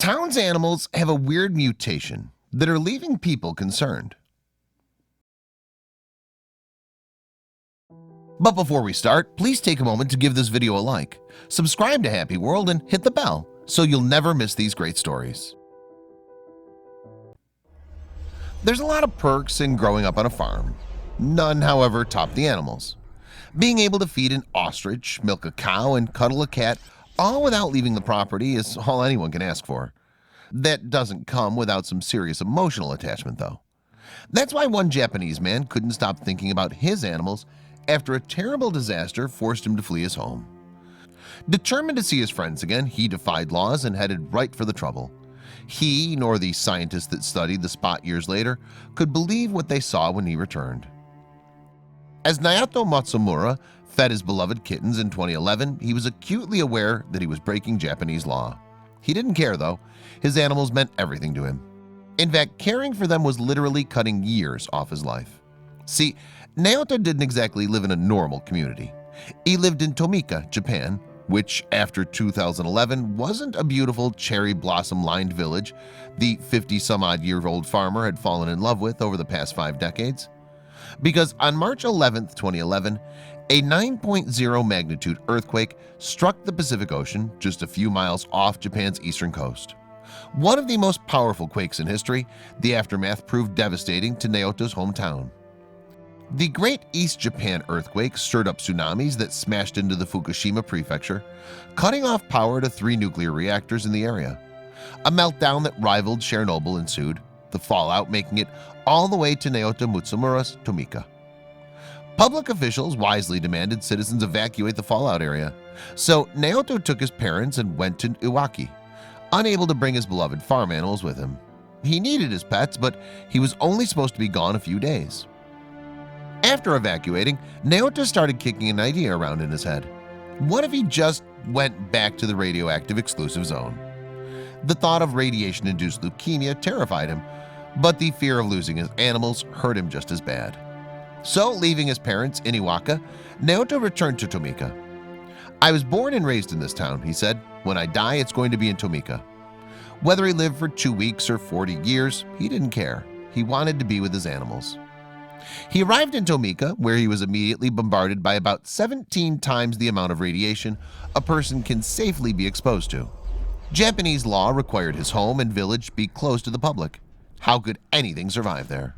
Town's animals have a weird mutation that are leaving people concerned. But before we start, please take a moment to give this video a like, subscribe to HappyWorld, and hit the bell so you'll never miss these great stories. There's a lot of perks in growing up on a farm. None, however, top the animals. Being able to feed an ostrich, milk a cow, and cuddle a cat all without leaving the property is all anyone can ask for. That doesn't come without some serious emotional attachment, though. That's why one Japanese man couldn't stop thinking about his animals after a terrible disaster forced him to flee his home. Determined to see his friends again, he defied laws and headed right for the trouble. He, nor the scientists that studied the spot years later, could believe what they saw when he returned. As Naoto Matsumura fed his beloved kittens in 2011, he was acutely aware that he was breaking Japanese law. He didn't care, though. His animals meant everything to him. In fact, caring for them was literally cutting years off his life. See, Naoto didn't exactly live in a normal community. He lived in Tomika, Japan, which after 2011 wasn't a beautiful cherry blossom-lined village the 50-some-odd-year-old farmer had fallen in love with over the past 5 decades. Because on March 11, 2011, a 9.0 magnitude earthquake struck the Pacific Ocean just a few miles off Japan's eastern coast. One of the most powerful quakes in history, the aftermath proved devastating to Naoto's hometown. The Great East Japan earthquake stirred up tsunamis that smashed into the Fukushima prefecture, cutting off power to 3 nuclear reactors in the area. A meltdown that rivaled Chernobyl ensued, the fallout making it all the way to Naoto Matsumura's Tomika. Public officials wisely demanded citizens evacuate the fallout area, so Naoto took his parents and went to Iwaki, unable to bring his beloved farm animals with him. He needed his pets, but he was only supposed to be gone a few days. After evacuating, Naoto started kicking an idea around in his head. What if he just went back to the radioactive exclusive zone? The thought of radiation-induced leukemia terrified him, but the fear of losing his animals hurt him just as bad. So, leaving his parents in Iwaka, Naoto returned to Tomika. "I was born and raised in this town," he said. "When I die, it's going to be in Tomika." Whether he lived for 2 weeks or 40 years, he didn't care. He wanted to be with his animals. He arrived in Tomika, where he was immediately bombarded by about 17 times the amount of radiation a person can safely be exposed to. Japanese law required his home and village be closed to the public. How could anything survive there?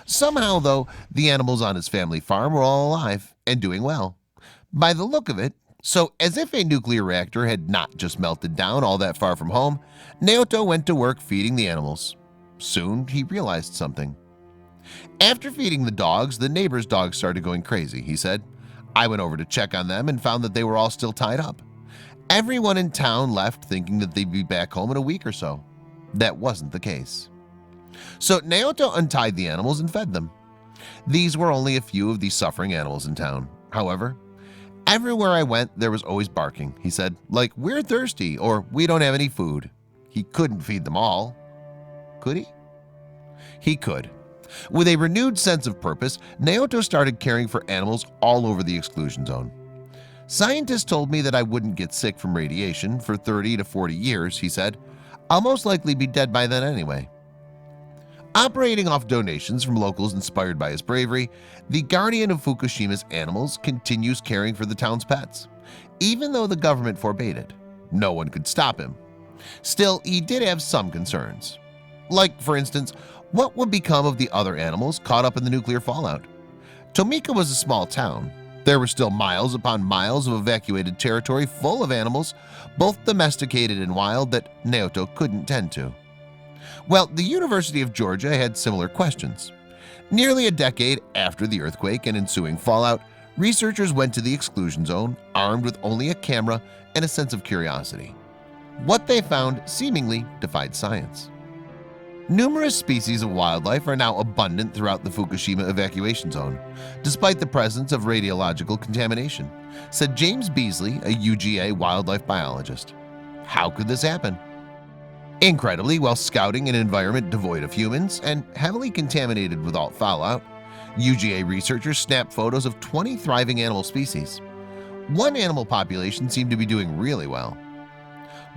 Somehow, though, the animals on his family farm were all alive and doing well. By the look of it, so as if a nuclear reactor had not just melted down all that far from home, Naoto went to work feeding the animals. Soon, he realized something. After feeding the dogs, the neighbor's dogs started going crazy, he said. "I went over to check on them and found that they were all still tied up. Everyone in town left thinking that they'd be back home in a week or so. That wasn't the case." So Naoto untied the animals and fed them. These were only a few of the suffering animals in town. However, everywhere I went there was always barking, he said, like "we're thirsty" or "we don't have any food." He couldn't feed them all. Could he? He could. With a renewed sense of purpose, Naoto started caring for animals all over the exclusion zone. "Scientists told me that I wouldn't get sick from radiation for 30 to 40 years, he said. "I'll most likely be dead by then anyway." Operating off donations from locals inspired by his bravery, the guardian of Fukushima's animals continues caring for the town's pets, even though the government forbade it. No one could stop him. Still, he did have some concerns. Like, for instance, what would become of the other animals caught up in the nuclear fallout? Tomika was a small town. There were still miles upon miles of evacuated territory full of animals, both domesticated and wild, that Naoto couldn't tend to. Well, the University of Georgia had similar questions. Nearly a decade after the earthquake and ensuing fallout, researchers went to the exclusion zone armed with only a camera and a sense of curiosity. What they found seemingly defied science. Numerous species of wildlife are now abundant throughout the Fukushima evacuation zone, despite the presence of radiological contamination, said James Beasley, a UGA wildlife biologist. How could this happen? Incredibly, while scouting an environment devoid of humans and heavily contaminated with all fallout, UGA researchers snapped photos of 20 thriving animal species. One animal population seemed to be doing really well.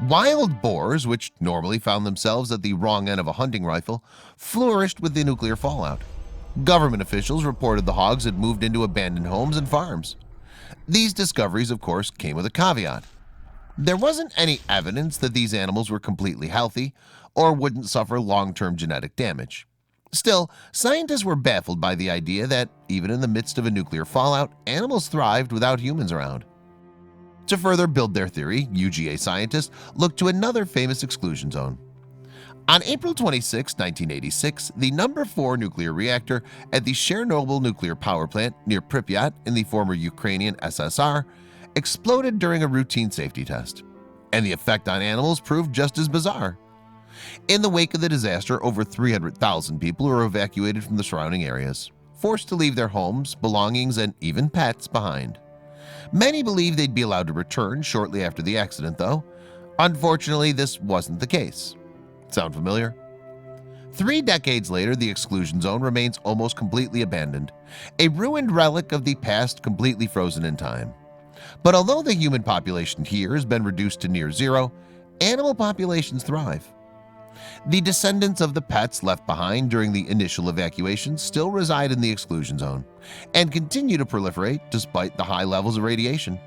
Wild boars, which normally found themselves at the wrong end of a hunting rifle, flourished with the nuclear fallout. Government officials reported the hogs had moved into abandoned homes and farms. These discoveries, of course, came with a caveat. There wasn't any evidence that these animals were completely healthy or wouldn't suffer long-term genetic damage. Still, scientists were baffled by the idea that, even in the midst of a nuclear fallout, animals thrived without humans around. To further build their theory, UGA scientists looked to another famous exclusion zone. On April 26, 1986, the number 4 nuclear reactor at the Chernobyl nuclear power plant near Pripyat in the former Ukrainian SSR exploded during a routine safety test, and the effect on animals proved just as bizarre. In the wake of the disaster, over 300,000 people were evacuated from the surrounding areas, forced to leave their homes, belongings, and even pets behind. Many believed they'd be allowed to return shortly after the accident, though. Unfortunately, this wasn't the case. Sound familiar? 3 decades later, the exclusion zone remains almost completely abandoned, a ruined relic of the past completely frozen in time. But although the human population here has been reduced to near zero, animal populations thrive. The descendants of the pets left behind during the initial evacuation still reside in the exclusion zone and continue to proliferate despite the high levels of radiation.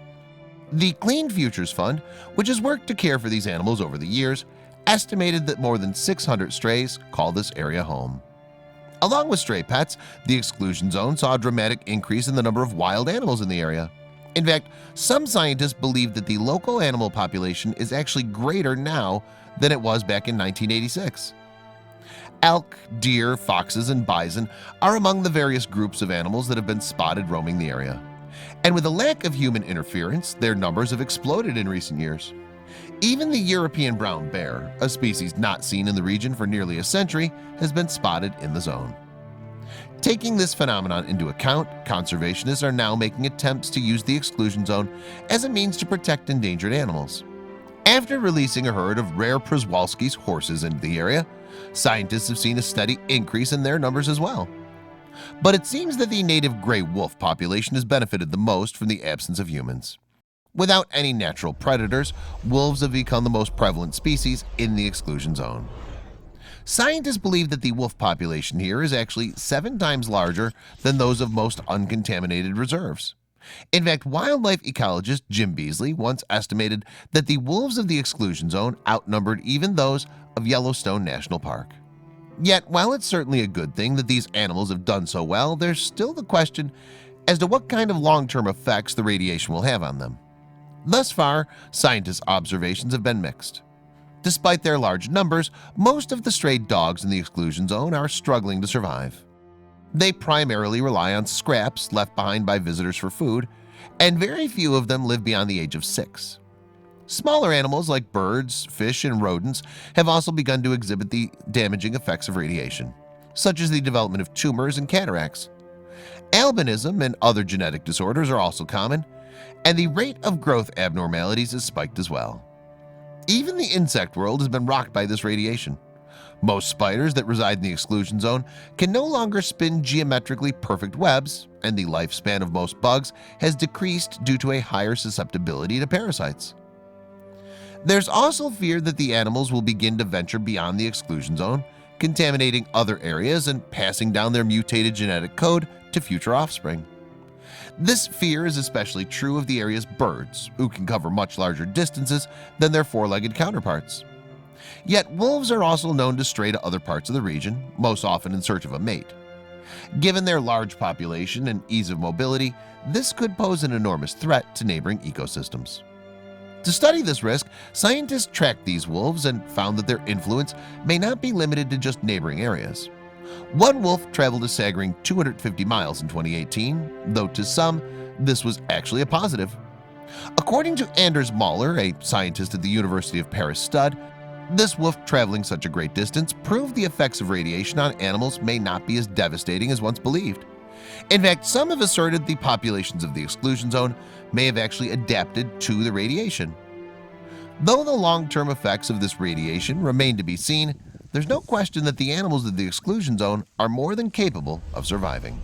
The Clean Futures Fund, which has worked to care for these animals over the years, estimated that more than 600 strays call this area home. Along with stray pets, the exclusion zone saw a dramatic increase in the number of wild animals in the area. In fact, some scientists believe that the local animal population is actually greater now than it was back in 1986. Elk, deer, foxes, and bison are among the various groups of animals that have been spotted roaming the area. And with a lack of human interference, their numbers have exploded in recent years. Even the European brown bear, a species not seen in the region for nearly a century, has been spotted in the zone. Taking this phenomenon into account, conservationists are now making attempts to use the exclusion zone as a means to protect endangered animals. After releasing a herd of rare Przewalski's horses into the area, scientists have seen a steady increase in their numbers as well. But it seems that the native gray wolf population has benefited the most from the absence of humans. Without any natural predators, wolves have become the most prevalent species in the exclusion zone. Scientists believe that the wolf population here is actually 7 times larger than those of most uncontaminated reserves. In fact, wildlife ecologist Jim Beasley once estimated that the wolves of the exclusion zone outnumbered even those of Yellowstone National Park. Yet, while it's certainly a good thing that these animals have done so well, there's still the question as to what kind of long-term effects the radiation will have on them. Thus far, scientists' observations have been mixed. Despite their large numbers, most of the stray dogs in the exclusion zone are struggling to survive. They primarily rely on scraps left behind by visitors for food, and very few of them live beyond the age of 6. Smaller animals like birds, fish, and rodents have also begun to exhibit the damaging effects of radiation, such as the development of tumors and cataracts. Albinism and other genetic disorders are also common, and the rate of growth abnormalities has spiked as well. Even the insect world has been rocked by this radiation. Most spiders that reside in the exclusion zone can no longer spin geometrically perfect webs, and the lifespan of most bugs has decreased due to a higher susceptibility to parasites. There's also fear that the animals will begin to venture beyond the exclusion zone, contaminating other areas and passing down their mutated genetic code to future offspring. This fear is especially true of the area's birds, who can cover much larger distances than their 4-legged counterparts. Yet wolves are also known to stray to other parts of the region, most often in search of a mate. Given their large population and ease of mobility, this could pose an enormous threat to neighboring ecosystems. To study this risk, scientists tracked these wolves and found that their influence may not be limited to just neighboring areas. One wolf traveled a staggering 250 miles in 2018, though to some, this was actually a positive. According to Anders Mahler, a scientist at the University of Paris Stud, this wolf traveling such a great distance proved the effects of radiation on animals may not be as devastating as once believed. In fact, some have asserted the populations of the exclusion zone may have actually adapted to the radiation. Though the long-term effects of this radiation remain to be seen, there's no question that the animals of the exclusion zone are more than capable of surviving.